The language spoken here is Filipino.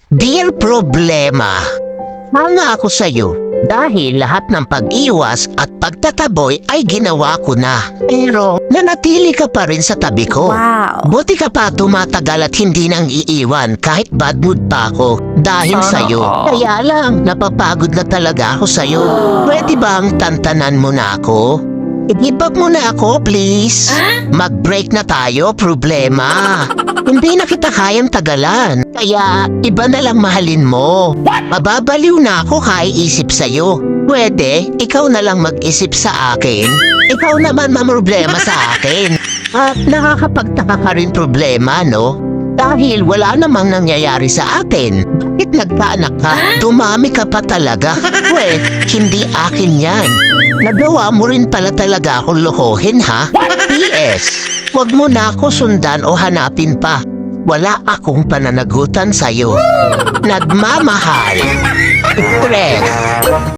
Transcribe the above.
Dear Problema, hanga ako sa'yo dahil lahat ng pag-iwas at pagtataboy ay ginawa ko na. Pero nanatili ka pa rin sa tabi ko. Wow. Buti ka pa tumatagal at hindi nang iiwan kahit bad mood pa ako dahil sa'yo. Kaya lang, napapagod na talaga ako sa'yo. Pwede bang tantanan mo na ako? I-give mo na ako, please. Mag-break na tayo, problema. Hindi na kita kayang tagalan. Kaya, iba na lang mahalin mo. Mababaliw na ako kaiisip sa'yo. Pwede, ikaw na lang mag-isip sa akin. Ikaw naman mamroblema sa akin. At nakakapagtaka ka rin problema, no? Dahil wala namang nangyayari sa atin. Bakit nagkaanak ka? Dumami ka pa talaga. Hindi akin yan. Nagawa mo rin pala talaga akong lokohin, ha? P.S. Huwag mo na ako sundan o hanapin pa. Wala akong pananagutan sa'yo. Nagmamahal. Friend.